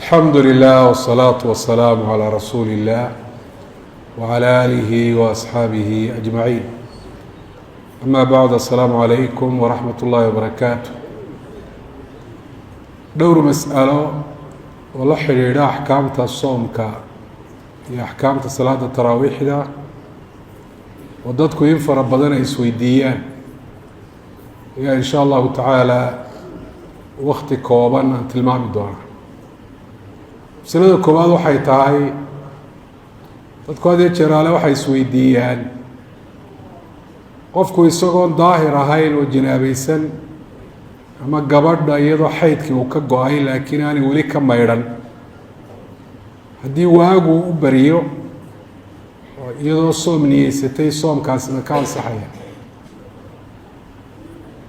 الحمد لله والصلاة والسلام على رسول الله وعلى آله وأصحابه أجمعين. أما بعد، السلام عليكم ورحمة الله وبركاته. dhowr mas'alo oo la xiriira axkaamta soomka iyo axkaamta salaada taraawiixda oo dadku in fara badan ay isweydiiyaan ayaa in sha allahu tacaala wakti kooban aan tilmaami doonaa. masalada koowaad waxay tahay dadku had iyo jeer ale waxay isweydiiyaan qofku isagoon daahir ahayn oo jinaabaysan ama gabadha iyadoo xaydkii uu ka go-ay laakiin aanay weli ka maydhan, haddii waagu u bariyo oo iyadoo soom niyeysatay soomkaasina ka ansaxaya.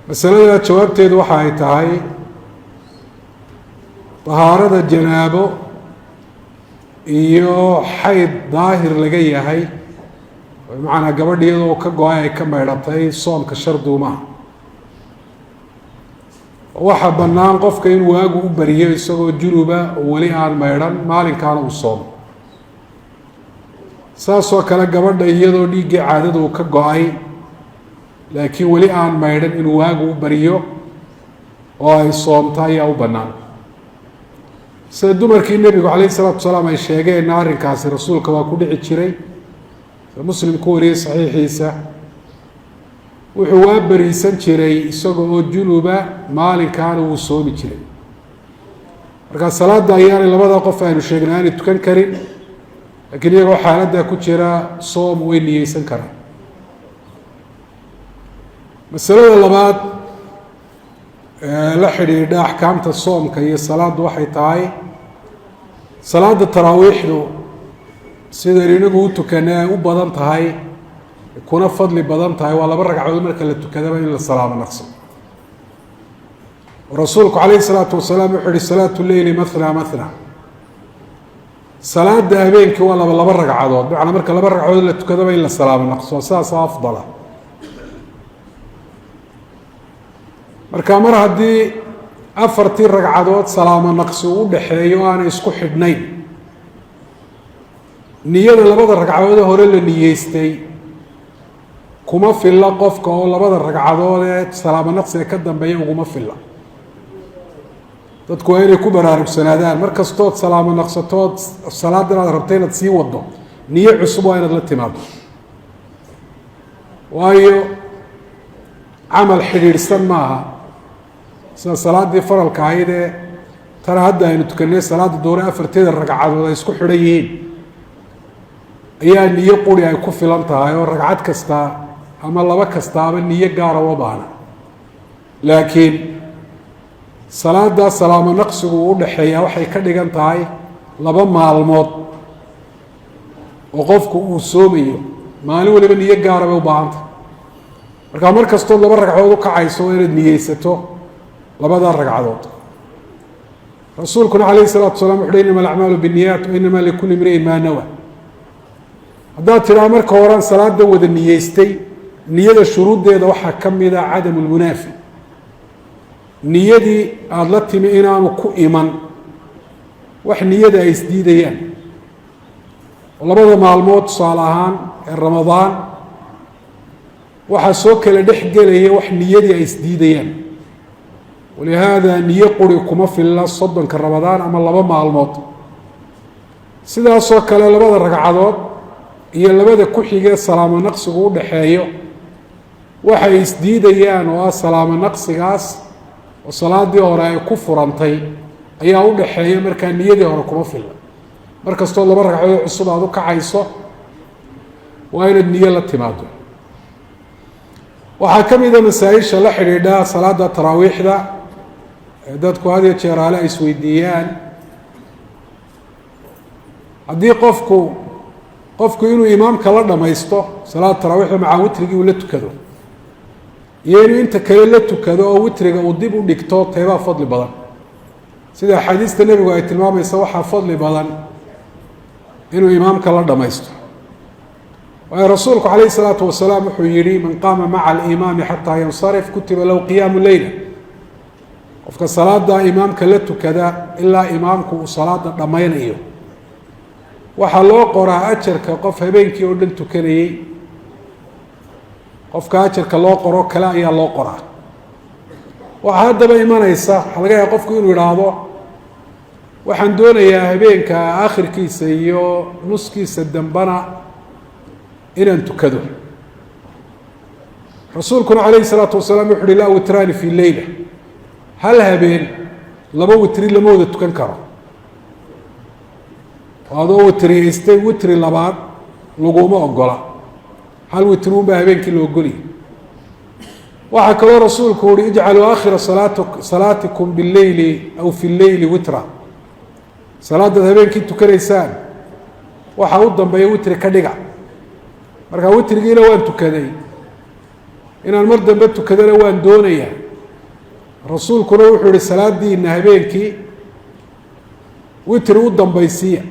masalada jawaabteedu waxa ay tahay dahaarada janaabo iyo xayd daahir laga yahay, bimacnaa gabadha iyadoo ka go-ay ay ka maydhatay soomka shardi umaha. waxaa bannaan qofka in waagu u bariyo isagoo junuba oo weli aan maydhan maalinkaana uu soomo. saasoo kale gabadha iyadoo dhiiggii caadada uu ka go-ay laakiin weli aan maydhan inuu waagu u bariyo oo ay soomto ayaa u bannaan. sida dumarkii nebigu calayhi salaatu wasalaam ay sheegeenna arrinkaasi rasuulka waa ku dhici jiray. sida muslim ku wariyey saxiixiisa, wuxuu waa beriisan jiray isaga oo junuba maalinkaana wuu soomi jiray. markaa salaada ayaanay labada qof aynu sheegnay aanay tukan karin, laakiin iyagoo xaaladda ku jira soom way niyeysan karaan. masalada labaad la xidhiidha axkaamta soomka iyo salaaddu waxay tahay salaada taraawiixdu sidaynu inagu u tukanay ay u badan tahay kuna fadli badan tahay waa laba ragcadood marka la tukadaba in la salaamo naqso. rasuulku calayhi salaatu wasalaam wuxuu yihi salaatu leyli mathna mathna, salaada habeenkii waa laba ragcadood, macnaa marka laba ragcadood la tukadaba in la salaamo naqso, saasa afdala. marka mar haddii afartii ragcadood salaamo naqsi uu udhaxeeyo aanay isku xidhnayn, niyada labada ragcadood hore la niyeystay kuma filla qofka oo labada ragcadood ee salaamo naqsiga ka dambeeya uguma filla. dadku waa inay ku baraarugsanaadaan mar kastood salaamo naqsatood salaadan aad rabta inaad sii wado, niyo cusub waa inaad la timaado, waayo camal xidhiidhsan maaha. sida salaadii faralka ahayd ee tana hadda aynu tukanay salaada doore afarteeda ragcadood ay isku xidhan yihiin ayaa niyo quri ay ku filan tahay oo ragcad kasta ama laba kastaaba niyo gaara uma baahna. laakiin salaada salaamo naqsigu u dhaxeeyaa waxay ka dhigan tahay laba maalmood oo qofku uu soomayo, maalin waliba niyo gaara bay u baahantah. markaa mar kastood laba ragcadood u kacayso waa inaad niyeysato labada ragcadood. rasuulkuna calayhi salaatu wasalaam wuxu uhi inama alacmaalu binniyaat wa inama likulli imri'in maa nawa. haddaad tidhaha marka horean salaada wada niyeystay, niyada shuruuddeeda waxaa ka mida cadamu lmunaafi, niyadii aada la timi inaanu ku iman wax niyada ay isdiidayaan. oo labada maalmood tusaale ahaan ee ramadaan waxaa soo kala dhex gelaya wax niyadii ay isdiidayaan. walihaada niyo quri kuma filla soddonka ramadaan ama laba maalmood. sidaasoo kale labada ragcadood iyo labada ku xigee salaamo naqsigu u dhaxeeyo waxay isdiidayaan oo ah salaamo naqsigaas oo salaadii hore ay ku furantay ayaa u dhaxeeya, markaa niyadii hore kuma filla. mar kastoo laba ragcadood cusub aada u kacayso waa inaad niyo la timaado. waxaa ka mida masaa-isha la xidhiidha salaada taraawiixda ee dadku had iyo jeer ale ay isweydiiyaan, haddii qofku inuu imaamka la dhamaysto salaada taraawiixda macaa witrigii uu la tukado iyo inuu inta kale la tukado oo witriga uu dib u dhigto teebaa fadli badan. sida axaadiista nebigu ay tilmaamaysa waxaa fadli badan inuu imaamka la dhamaysto, waayo rasuulku calayhi salaatu wasalaam wuxuu yihi man qaama maca alimaami xataa yansarif kutiba lahu qiyaamu leyla. qofka salaada imaamka la tukada ilaa imaamku uu salaada dhammaynayo waxaa loo qoraa ajarka qof habeenkii oo dhan tukanayey qofka ajarka loo qoro kale ayaa loo qoraa. waxaa haddaba imanaysa waxaa laga yaaba qofku inuu idhaahdo waxaan doonayaa habeenka aakhirkiisa iyo nuskiisa dambana inaan tukado. rasuulkuna calayhi salaatu wasalaam wuxu uhi laa witraani fii leyla, hal habeen laba witri lama wada tukan karo. oo adoo witriyaystay witri labaad laguma ogola, hal witri unbaa habeenkii la ogoliyay. waxaa kaloo rasuulku uhi ijcaluu aakhira salaatikum bileyli aw fi leyli witra, salaadaad habeenkii tukanaysaan waxaa u dambeeya witri ka dhiga. markaa witrigiina waan tukaday, inaan mar dambe tukadana waan doonayaa. rasuulkuna wuxuu ihi salaadiina habeenkii witri u dambaysiiya.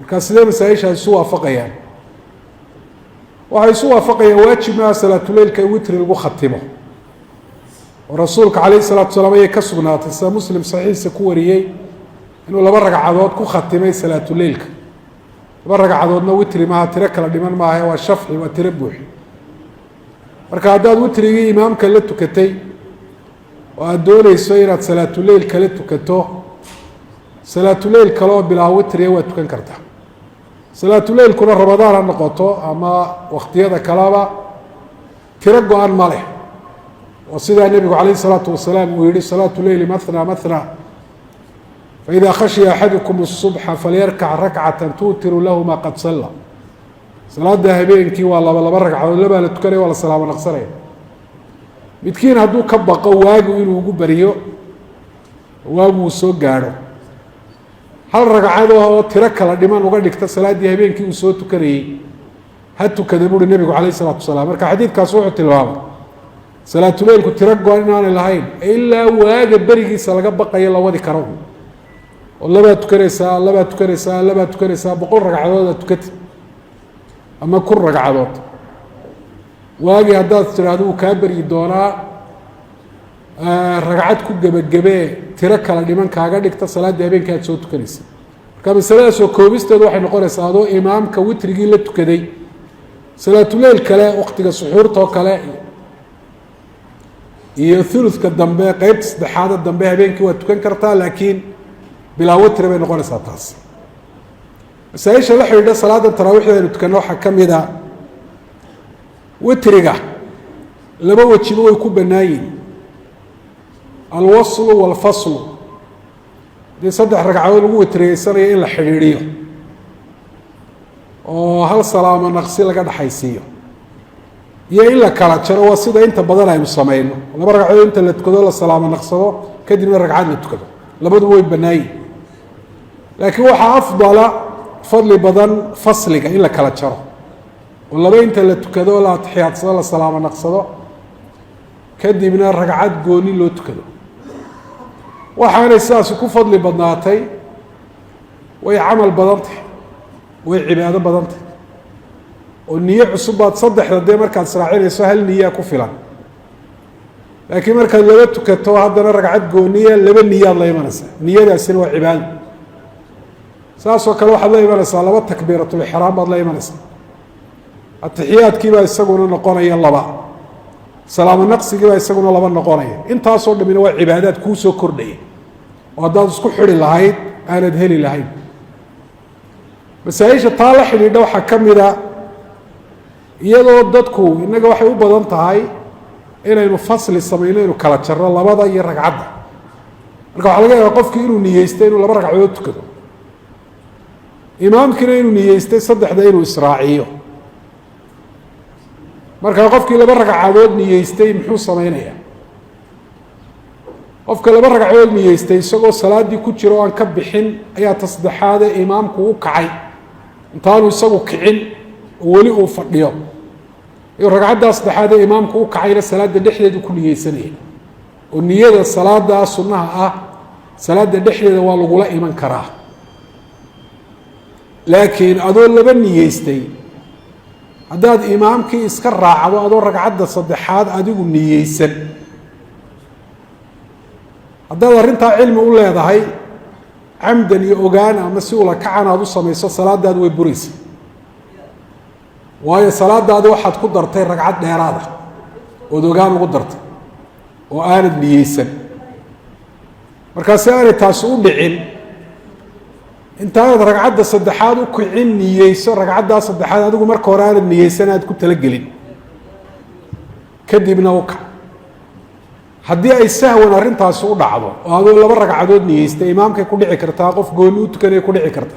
markaa sidee masaa-ishaas isu waafaqayaan? waxay isu waafaqayaan waajib maaha salaatuleylka in witri lagu khatimo, oo rasuulka calayhi salaatu salaam ayay ka sugnaatay sida muslim saxiixa ku wariyey inuu 2 ragcadood ku khatimay salaatuleylka. 2 ragcadoodna witri maaha, tiro kala dhiman maaha, waa shafci, waa tiro buuxi. marka haddaad witrigii imaamka la tukatay oo aada doonayso inaad salaatuleyl kala tukato, salaatuleyl kaleoo bilaa witriga waad tukan kartaa. salaatuleylkuna ramadaan ha noqoto ama wakhtiyada kaleba tiro go-an ma leh, oo sidaa nebigu calayhi salaatu wasalaam uu yihi salaatu leyli mathna mathna faida khashiya axadukum الصubxa falyarkac rakcata tuutiru lahu ma qad salla. salaada habeenkii waa 2 ragcadood, labaa la tukanaya, waa la salaamo naqsanaya. midkiin hadduu ka baqo waagu inuu ugu bariyo, waagu uu soo gaadho, hal ragcad oo tiro kala dhiman uga dhigta salaaddii habeenkii uu soo tukanayey ha tukada buuhi nebigu calayhi salaatu wasalaam. marka xadiidkaas wuxuu tilmaamay salaatuleylku tiro go-an inaanay lahayn, ilaa waaga berigiisa laga baqayo la wadi karo. oo labaad tukanaysaa, labaad tukanaysaa, labaad tukanaysaa, 100 ragcadood aad tukatid ama 1 ragcadood. waagii haddaad tidhaahdo uu kaa beryi doonaa, ragcad ku gebagabee tiro kala dhiman kaaga dhigta salaaddii habeenkii aad soo tukanaysa. marka masaladaasoo koobisteedu waxay noqonaysaa adoo imaamka witrigii la tukaday, salaatuleyl kale waktiga suxuurtoo kale iyo uludka dambe qeybta saddexaada dambe habeenkii waad tukan kartaa, laakiin bilaa witri bay noqonaysaa taas. masaaisha la xidhiidha salaada taraawiixda aynu tukanno waxaa ka mid a witriga 2 wejiba way ku bannaan yihin, alwaslu waalfaslu. hadii 3 ragcadood lagu witriyeysanayo in la xidhiidhiyo oo hal salaamo naqsi laga dhaxaysiiyo, iyo in la kala jaro, waa sida inta badan aynu samayno. 2 ragcadood inta la tukado la salaamo naqsado, kadibna ragcad la tukado, labaduba way bannaan yihin. laakiin waxaa afdala fadli badan fasliga in la kala jaro, oo 2 inta la tukado la atixiyaadsado, la salaamo naqsado, kadibna ragcad gooni loo tukado. waxaanay sidaasi ku fadli badnaatay, way camal badan tahay, way cibaado badan tahay, oo niyo cusub baad 3 dee markaad israacinayso hal niyaa ku filan. laakiin markaad 2 tukato haddana ragcad gooniya 2 niyaad la imanaysaa, niyadaasina waa cibaado. saasoo kale waxaad la imanaysaa 2 takbiiratulixraam baad la imanaysaa, atixiyaadkiibaa isaguna noqonaya 2, salaamo naqsigiibaa isaguna 2 noqonaya. intaasoo dhammina waa cibaadaad kuu soo kordhaya, oo haddaad isku xidhi lahayd aanad heli lahayn. masaa-isha taa la xidhiidha waxaa ka mida, iyadoo dadku innaga waxay u badan tahay inaynu fasli samayno, inu kala jarno 2 iyo ragcadda. marka waxaa laga yaabaa qofkii inuu niyeystay inuu 2 ragcadood tukado, imaamkiina inuu niyeystay 3 inuu israaciyo. markaa qofkii 2 ragcadood niyeystay muxuu samaynayaa? qofka 2 ragcadood niyeystay isagoo salaaddii ku jiro o aan ka bixin ayaa tasdexaade imaamku u kacay, intaanu isagu kicin oo weli uu fadhiyo, iyo ragcaddaa saddexaade imaamku u kacayna salaadda dhexdeedu ku niyeysanaya. oo niyada salaada sunnaha ah salaada dhexdeeda waa lagula iman karaa, laakiin adoo 2 niyeystay haddaad imaamkii iska raacdo adoo ragcadda 3aad adigu niyeysan, haddaad arrintaa cilmi u leedahay camdan iyo ogaan ama si ula kacan aad u samayso salaadaadu way buraysa waayo salaadaadi waxaad ku dartay ragcad dheeraada ood ogaan ugu dartay oo aanad niyeysan markaasi aanay taasi u dhicin intaanad ragcadda saddexaad u kicin niyeyso ragcaddaa saddexaad adigu marka hore aanad niyeysan aad ku talagelin kadibna u kac haddii ay sahwan arrintaasi u dhacdo oo adoo laba ragcadood niyeystay imaamkay ku dhici kartaa qof gooni u tukanay ku dhici karta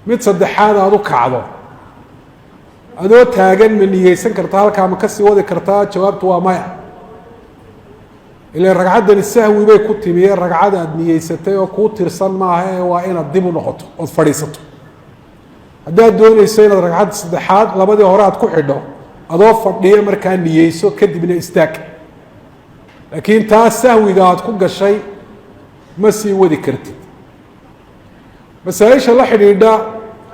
mid saddexaad aad u kacdo adoo taagan ma niyeysan kartaa halkaa ma kasii wadi kartaa jawaabtu waa maya ilaan ragcaddani sahwi bay ku timiyeen ragcad aad niyeysatay oo kuu tirsan maaha ee waa inaad dib u noqoto ood fadhiisato haddaad doonayso inaad ragcadda saddexaad labadii hore aad ku xidho adoo fadhiya markaa niyeyso kadibna istaag laakiin taa sahwiga aad ku gashay ma sii wadi kartid masaaisha la xidhiidha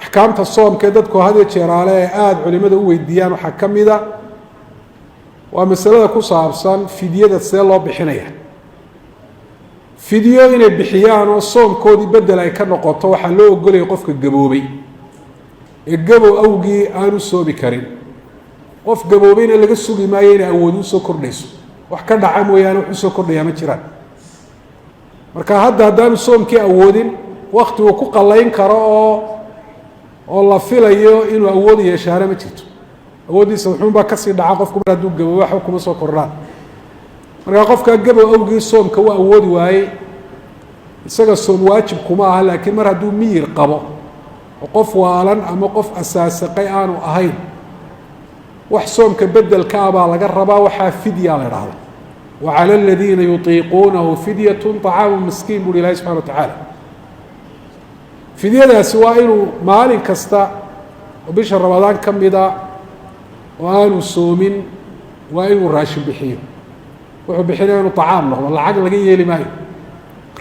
axkaamta soomkee dadku had iyo jeeraale ee aada culimada u weydiiyaan waxaa ka mida waa masalada ku saabsan fidyada see loo bixinaya fidyo inay bixiyaan oo soomkoodii bedel ay ka noqoto waxaa loo ogolaya qofka gaboobay ee gabow awgii aanu soomi karin qof gaboobayna laga sugi maayo inay awood usoo kordhayso wax ka dhaca mooyaane wax usoo kordhayaa ma jiraan marka haddaanu soomkii awoodin wakti uu ku qallayn karo oo la filayo inuu awood yeeshaana ma jirto awooddiisa wuxuunbaa kasii dhaca qofku mar hadduu gaboobo waxba kuma soo kordhaan markaa qofkaa gabow awgii soomka u awoodi waayey isaga soom waajib kuma aha laakiin mar hadduu miyir qabo oo qof waalan ama qof asaasaqay aanu ahayn wax soomka bedelka ah baa laga rabaa waxaa fidya la idhaahda wa cala aladiina yutiiquunahu fidyatun طacaamu miskiin buuhi ilahi subxana wa tacaala fidyadaasi waa inuu maalin kasta oo bisha ramadaan ka mida oo aanu soomin waa inuu raashin bixiyo wuxuu bixinaya inuu طacaam noqdo lacag laga yeeli maayo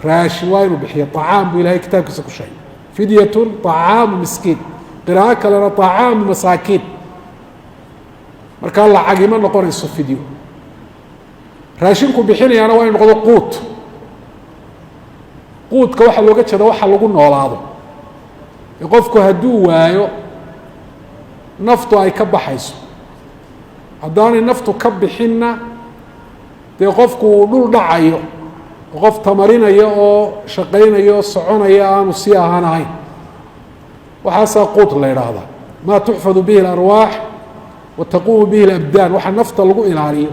raashin waa inuu bixiyo طacaam buu ilahay kitaabkiisa ku sheegay fidyatun طacaamu miskiin qiraa'o kalena طacaamu masaakiin markaa lacagima noqonayso fidyo raashinku bixinayaana waa inu noqdo quudka waxaa looga jeeda waxa lagu noolaado ee qofku hadduu waayo naftu ay ka baxayso haddaanay naftu ka bixinna dee qofku uu dhul dhacayo oo qof tamarinayo oo shaqaynayo soconaya aanu sii ahaan ahayn waxaasaa quud la idhaahdaa maa tuxfadu bihi اlarwaax wataquumu bihi alabdaan waxaa nafta lagu ilaaliyo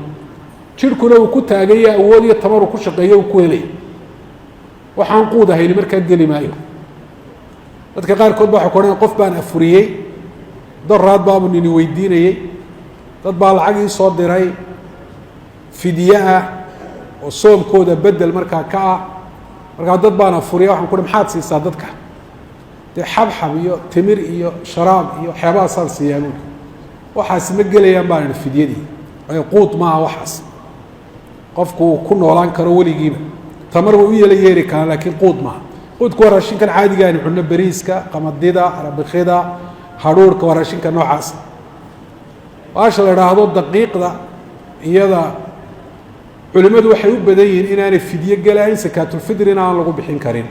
jirhkuna uu ku taagaya awood iyo tamaruu ku shaqeeyo uu ku helaya waxaan quud ahayni markaa geli maayo dadka qaarkood ba waxay ku odhanaya qof baan afuriyey daraad baabu nini weydiinayey dad baa lacag ii soo diray fidye ah oo soomkooda bedel markaa ka ah markaa dad baan afuriya waxaan ku uhi maxaad siisaa dadka dee xabxab iyo timir iyo sharaab iyo waxyaabahaasaan siiyaa buuli waxaasi ma gelayaan baan idhi fidyadii ay quud maaha waxaas qofku uu ku noolaan karo weligiiba tamar way u yeeri karaan laakiin quud maaha quudku waa raashinkan caadiga aynu cunno beriiska qamadida rabikida hadhuurhka waa raashinka noocaas baasha la idhaahdo daqiiqda iyada culimmadu waxay u badan yihiin inaanay fidyo gelahayn sakaatulfidrina aan lagu bixin karin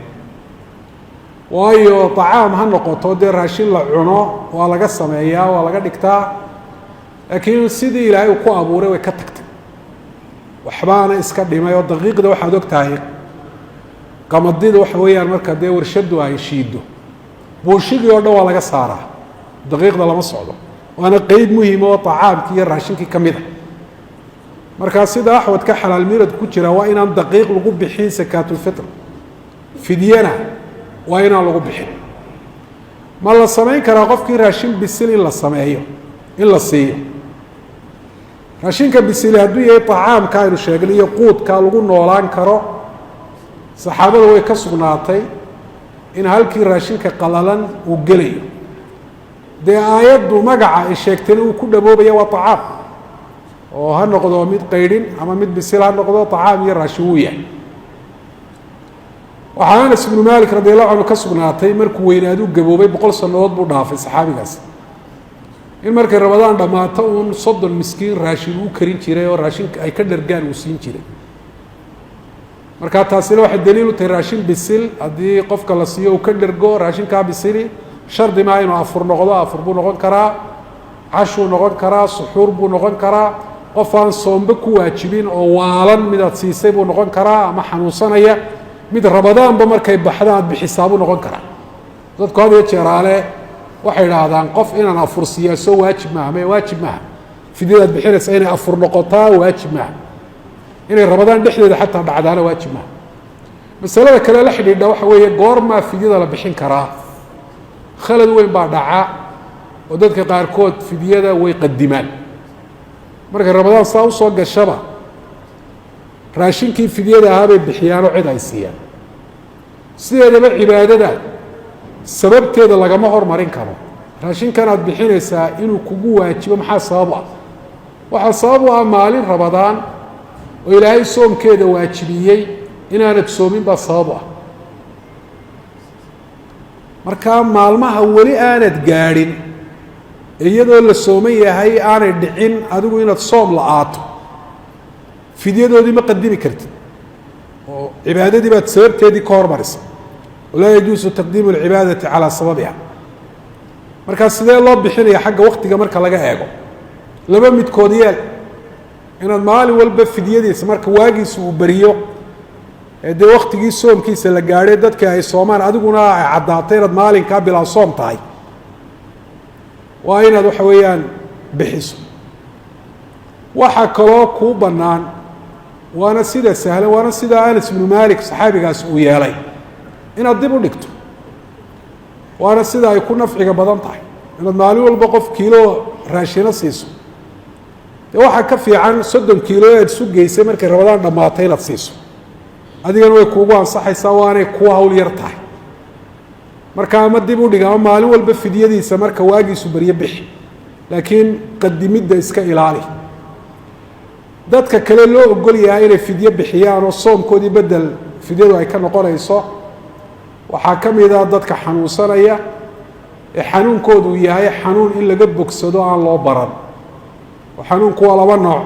waayo طacaam ha noqoto dee raashin la cuno waa laga sameeyaa waa laga dhigtaa laakiin sidii ilaahay uu ku abuuray way ka tagtay waxbaana iska dhimay oo daqiiqda waxaad og tahay qamadida waxa weeyaan marka dee warshadu ay shiido buushigii oo dhan waa laga saaraa daqiiqda lama socdo waana qeyb muhima oo طacaamkii iyo raashinkii ka mid a markaa sida axwadka xalaal miirad ku jira waa inaan daqiiq lagu bixin sakaatulfitr fidyana waa inaan lagu bixin ma la samayn karaa qofkii raashin bisil in la sameeyo in la siiyo raashinka bisili hadduu yahay طacaamka aynu sheegnay iyo quudka lagu noolaan karo saxaabada way ka sugnaatay in halkii raashinka qalalan uu gelayo dee aayaddu magaca ay sheegtayna uu ku dhaboobaya waa طacaam oo ha noqdo mid qaydhin ama mid bisil ha noqdo طacaam iyo raashin wuu yahay waxaa anas ibnu malik radi allahu canhu ka sugnaatay markuu weynaaduu gaboobay 100 sannadood buu dhaafay saxaabigaas in markay ramadaan dhammaato uun 30 miskiin raashin uu karin jiray oo raashinka ay ka dhargaan uu siin jiray marka taasina waxa daliil u tahay raashin bisil haddii qofka la siiyo uu ka dhergo raashinkaa bisili shardi maa inuu afur noqdo afur buu noqon karaa cashuu noqon karaa suxuur buu noqon karaa qof aan soombe ku waajibin oo waalan midaad siisay buu noqon karaa ama xanuunsanaya mid rabadaanba markay baxda aad bixisaa buu noqon karaa dadku had iyo jeeraale waxay idhaahdaan qof inaan afur siiyaa soo waajib maaha mae waajib maaha fidyadaad bixinaysa inay afur noqotaa waajib maaha inay rabadaan dhexdeeda xataa dhacdaana waajib maaha masalada kale la xidhiidha waxa weeye goormaa fidyada la bixin karaa khalad weyn baa dhaca oo dadka qaarkood fidyada way qadimaan markay rabadaan saa usoo gashaba raashinkii fidyada ahaa bay bixiyaanoo cid ay siiyaan sideedaba cibaadada sababteeda lagama hormarin karo raashinkan aad bixinaysaa inuu kugu waajibo maxaa sabab ah waxaa sabab u ah maalin rabadaan oo ilaahay soomkeeda waajibiyey inaanad soomin baa sabab ah markaa maalmaha weli aanad gaadhin iyadoo la sooman yahay aanay dhicin adigu inaad soom la-aato fidyadoodii ma qadimi kartid oo cibaadadii baad sababteedii ka hormarisa walaa yajuusu taqdiimu alcibaadati calaa sababiha markaa sidee loo bixinaya xagga waktiga marka laga eego laba midkood yeel inaad maalin walba fidyadiisa marka waagiisa uu beriyo ee dee waktigii soomkiisa la gaadhay dadka ay soomaan adiguna ay caddaatay inaad maalinkaa bilaa soom tahay waa inaad waxa weeyaan bixiso waxaa kaloo kuu bannaan waana sida sahlan waana sida anas ibnu malik saxaabigaas uu yeelay inaad dib u dhigto waana sida ay ku nafciga badan tahay inaad maalin walba qof kiilo raashino siiso dee waxaa ka fiican 30 kiilo aad isu geysay markay rabadaan dhammaatay inaad siiso adigana way kuugu ansaxaysaa waanay kuwa hawl yar tahay marka ama dib u dhig ama maalin walba fidyadiisa marka waagiisu baryo bixi laakiin qadimidda iska ilaali dadka kale loo ogol yahay inay fidyo bixiyaan oo soomkoodii bedel fidyadu ay ka noqonayso waxaa ka mid ah dadka xanuunsanaya ee xanuunkoodu yahay xanuun in laga bogsado aan loo baran oo xanuunku waa laba nooc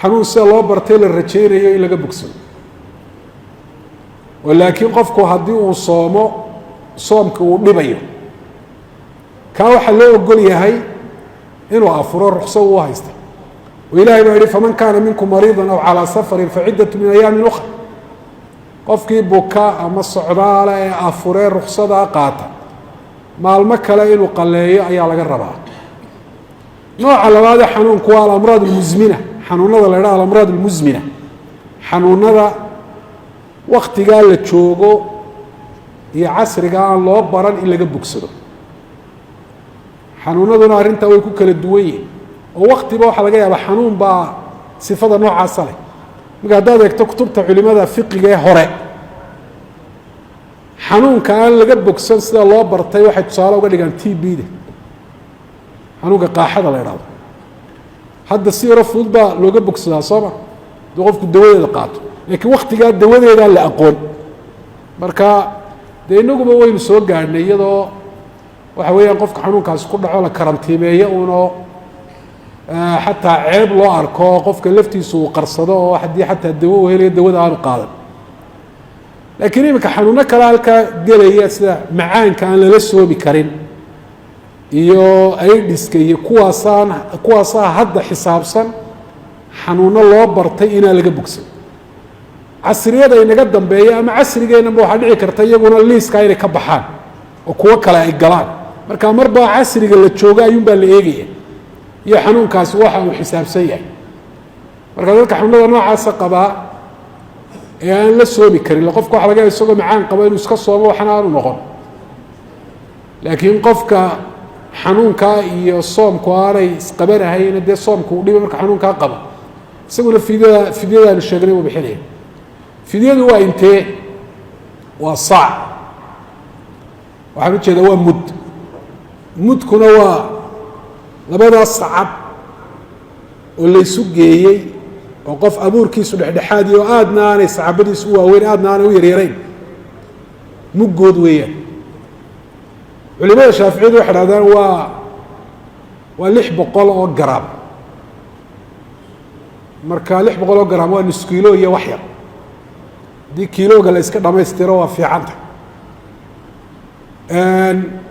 xanuun sida loo bartay la rajaynayo in laga bogsado oo laakiin qofku haddii uu soomo soomka uu dhibayo kaa waxaa loo ogol yahay inuu afuro ruqso uu haysta oo ilaahay baa yihi faman kaana minkum mariidan aw calaa safarin faciddatu min ayaamin ukhra qofkii buka ama socdaala ee afuree ruqsadaa qaata maalmo kale inuu qaleeyo ayaa laga rabaa nooca labaadee xanuunku waa alamraad almusmina xanuunada la idhaha alamraad almusmina xanuunada waktigaa la joogo iyo casriga aan loo baran in laga bogsado xanuunaduna arrintaa way ku kala duwan yihin oo waktiba waxaa laga yaabaa xanuun baa sifada noocaasa leh marka haddaad eegto kutubta culimada fiqiga ee hore xanuunka aan laga bogsan sida loo bartay waxay tusaale uga dhigaan t b-da xanuunka qaaxada la idhahdo hadda si yaro fudud baa looga bogsadaa sooma hadduu qofku dawadeeda qaato laakiin waktigaa dawadeedaa la aqoon marka dee inaguba waynu soo gaadhnay iyadoo waxa weeyaan qofka xanuunkaasi ku dhaco la karantiimeeyo uunoo xataa ceeb loo arko qofka laftiisu uu qarsado oo haddii xataa dawo uu helayo dawada aanu qaadan laakiin iminka xanuuno kale halkaa gelaya sida macaanka aan lala soomi karin iyo aidiska iyo kuwaasaa hadda xisaabsan xanuuno loo bartay inaan laga bogsan casriyada inaga dambeeya ama casrigeennaba waxaa dhici karta iyaguna liiskaa inay ka baxaan oo kuwo kale ay galaan marka marbaa casriga la jooga ayuunbaa la eegaya iyo xanuunkaasi waxa uu xisaabsan yahay marka dadka xanuunada noocaasa qabaa ee aan la soomi karin qofka waxa laga yaaba isagoo macaan qabo inuu iska soomo waxna aanu noqon laakiin qofka xanuunkaa iyo soomku aanay isqabanahayna dee soomku uu dhibay marka xanuunkaa qaba isaguna fidyadaanu sheegnay uu bixinaya fidyadu waa intee waa saac waxaan ujeedaa waa mud mudkuna waa labadaas sacab oo laysu geeyey oo qof abuurkiisu dhexdhexaadi oo aadna aanay sacabadiisu u waaweyn aadna aanay u yaryarayn muggood weeyaan culimada shaaficiyadu waxay dhahdaan waa 600 oo garaam marka 600 oo garaam waa nus kiilo iyo wax yar دي كيلوغا لا iska dhamaystiro waa fiicanta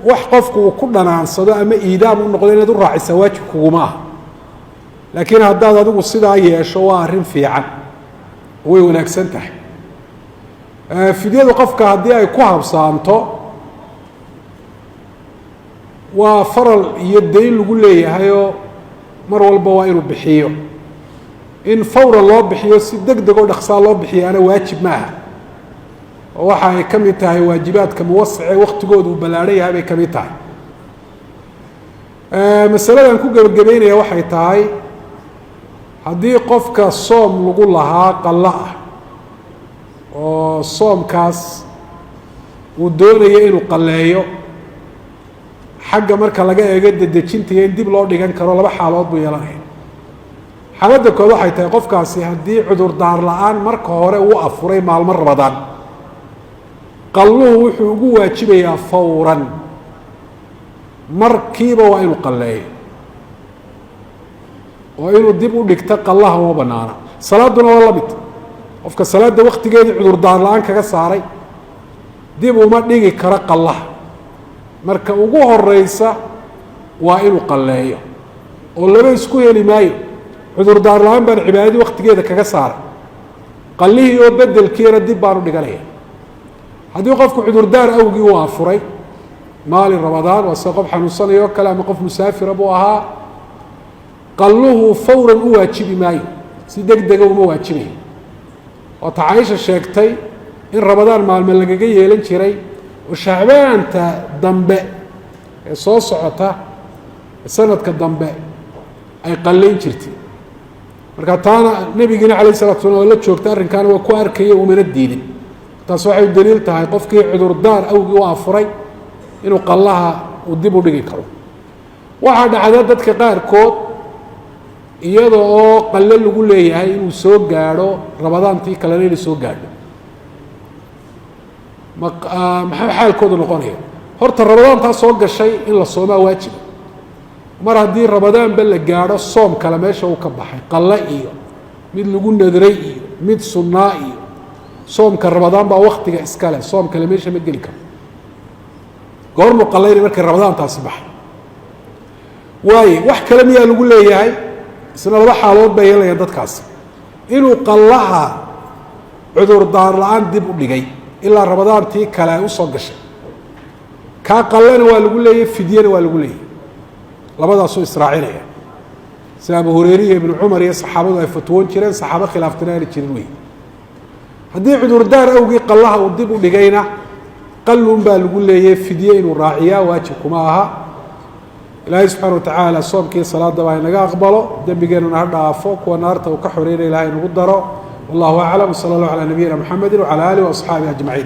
wax qofku uu ku dhanaansado ama iidaam u noqdo inaad u raaciso waajib kuguma aha laakiin haddaad adigu sidaa yeesho waa arrin fiican way wanaagsan tahay fidyadu qofka haddii ay ku habsaanto waa faral iyo dayn lagu leeyahayoo mar walba waa inuu bixiyo in fawra loo bixiyo si degdeg oo dhaqsaa loo bixiyaana waajib maaha oo waxa ay ka mid tahay waajibaadka muwasace waqtigoodu uu ballaadhan yahay bay ka mid tahay masaladan ku gebagabeynaya waxay tahay haddii qofka soom lagu lahaa qalla ah oo soomkaas uu doonayo inuu qalleeyo xagga marka laga eego dedejinta iyo in dib loo dhigan karo laba xaalood buu yeelanaya xaaladda kood waxay tahay qofkaasi haddii cudurdaar la-aan marka hore uu afuray maalmo Ramadaan qalluhu wuxuu ugu waajibayaa fawran markiiba waa inuu qalleeyo oo inuu dib u dhigto qallaha uma banaana salaaduna waa la mid qofka salaada waqtigeedii cudurdaar la-aan kaga saaray dib uma dhigi karo qallaha marka ugu horeysa waa inuu qalleeyo oo laba isku heli maayo cudurdaar la-aan baan cibaadadii waqtigeeda kaga saaray qallihii oo bedelkiina dib baan u dhiganaya haddii qofku cudurdaar awgii uu afuray maalin Ramadaan waa sida qof xanuunsanayo oo kale ama qof musaafira buu ahaa qalluhu fawran u waajibi maayo si degdega uma waajibayo oo Caaisha sheegtay in Ramadaan maalmo lagaga yeelan jiray oo Shacbaanta dambe ee soo socota sanadka dambe ay qalleyn jirtay marka taana nabigeena calayhi salaatu wasallam la joogta arrinkan waa ku arkay oo mana diidin taas waxay daliil tahay qofkii cudurdaar awgii u afuray inuu qallaha uu dib u dhigi karo waxa dhacda dadka qaarkood iyada oo qalle lagu leeyahay inuu soo gaadho Ramadaantii kale inuu soo gaadho maxaa xaalkoodu noqonaya horta Ramadaantaa soo gashay in la soomaa waajib mar haddii Ramadaan ba la gaadho soom kale meesha uu ka baxay qalle iyo mid lagu nadray iyo mid sunnaa iyo soomka Ramadaan baa waqtiga iska leh soom kale meesha ma geli karo goormu qalleyn markii Ramadaantaasi baxay waaye wax kale miyaa lagu leeyahay isna laba xaalood bay yeelayaan dadkaasi inuu qallaha cudurdaar la-aan dib u dhigay ilaa Ramadaantii kale ay u soo gashay kaa qallena waa lagu leeyahay fidyana waa lagu leeyahay labadaasoo israacinaya sida Abu Hurayra iyo Ibn Umar iyo saxaabadu ay fatwoon jireen saxaabo khilaaftana ay jirin weey haddii cudurdaar awgii qallaha uu dib u dhigayna qalluun baa lagu leeyahay fidye inuu raaciyaa waajib kuma aha ilaahay subxaanahu watacaala soomkii salaada baa inaga aqbalo dembigeenuna ha dhaafo kuwa naarta uu ka xoreynaya ilaahay nagu daro wallahu aclam sala allahu calaa nabiyina muxamedin wacala aalihi waasxaabihi ajmaciin